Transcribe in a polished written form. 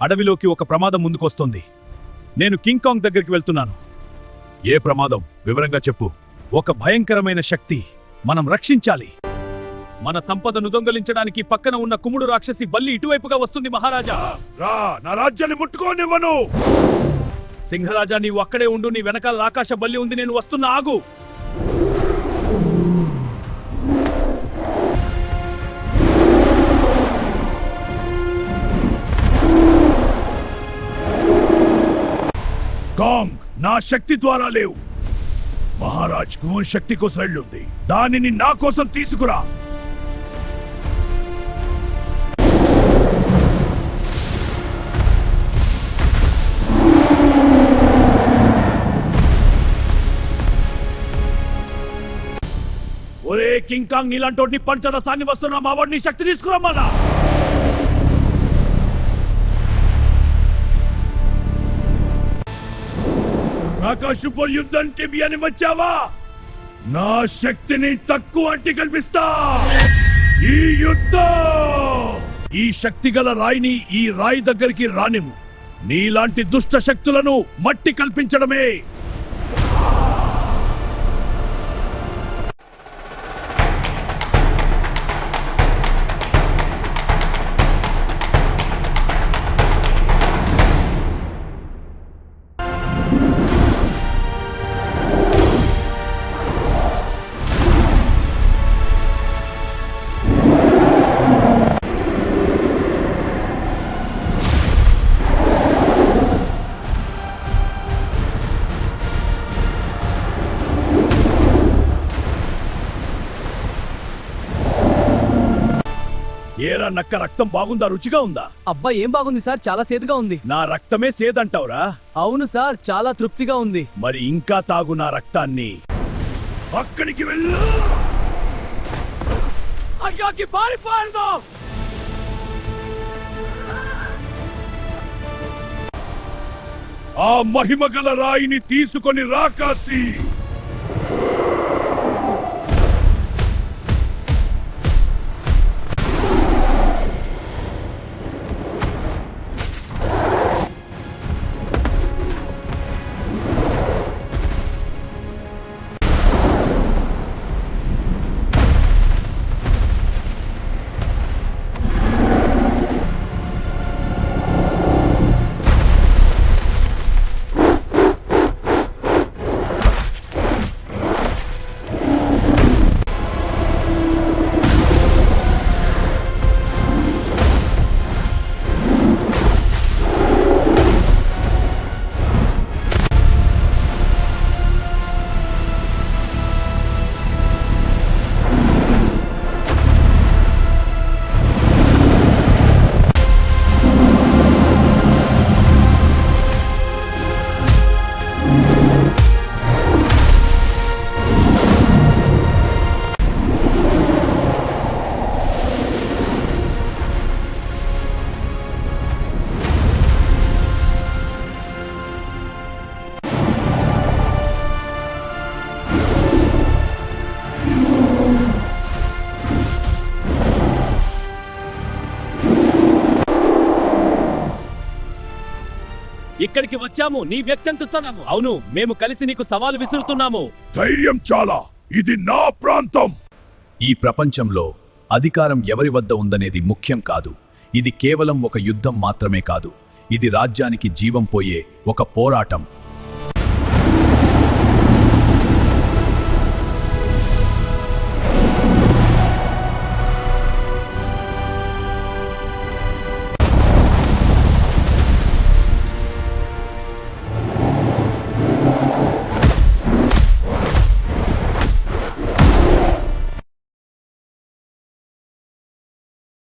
అడవిలోకి ఒక ప్రమాదం ముందుకొస్తోంది. నేను కింగ్ కాంగ్ దగ్గరికి వెళ్తున్నాను. ఏ ప్రమాదం? వివరంగా చెప్పు. ఒక భయంకరమైన శక్తి. మనం రక్షించాలి. మన సంపదను దొంగలించడానికి పక్కన ఉన్న కుముడు రాక్షసి బల్లి ఇటువైపుగా వస్తుంది మహారాజా. రా, నా రాజ్యాన్ని ముట్టుకోనివ్వను. సింహరాజా, నీవు అక్కడే ఉండు. నీ వెనకాల ఆకాశ బల్లి ఉంది. నేను వస్తున్నా, ఆగు. కాంగ్ నా శక్తి ద్వారా లేవు. మహారాజ్ కు శక్తి కోసం వెళ్ళుంది. దానిని నా కోసం తీసుకురా. ఒరే కింగ్ కాంగ్, నీలాంటోడిని పంచరసాన్ని వస్తున్నా. మా వాడిని శక్తి తీసుకురమ్మన్నా. ఆకాశపు యుద్ధానికి బియ్యాన్ని వచ్చావా? నా శక్తిని తక్కువ అంటే కల్పిస్తా. ఈ యుద్ధం, ఈ శక్తిగల రాయిని ఈ రాయి దగ్గరికి రానిము. నీలాంటి దుష్ట శక్తులను మట్టి కల్పించడమే. ఏరా నక్క, రక్తం బాగుందా? రుచిగా ఉందా? అబ్బా, ఏం బాగుంది సార్, చాలా సేదుగా ఉంది. నా రక్తమే సేదంటావురా? అవును సార్, చాలా తృప్తిగా ఉంది. మరి ఇంకా తాగు నా రక్తాన్ని. అక్కడికి వెళ్ళు. అయ్యాకి పారిపోయిందో. ఆ మహిమగల రాయిని తీసుకొని రా కాశీ. ఇక్కడికి వచ్చాము నీ వ్యక్తిత్వము. అవును, మేము కలిసి నీకు సవాలు విసురుతున్నాము. ధైర్యం చాలా. ఇది నా ప్రాంతం. ఈ ప్రపంచంలో అధికారం ఎవరి వద్ద ఉందనేది ముఖ్యం కాదు. ఇది కేవలం ఒక యుద్ధం మాత్రమే కాదు. ఇది రాజ్యానికి జీవం పోయే ఒక పోరాటం.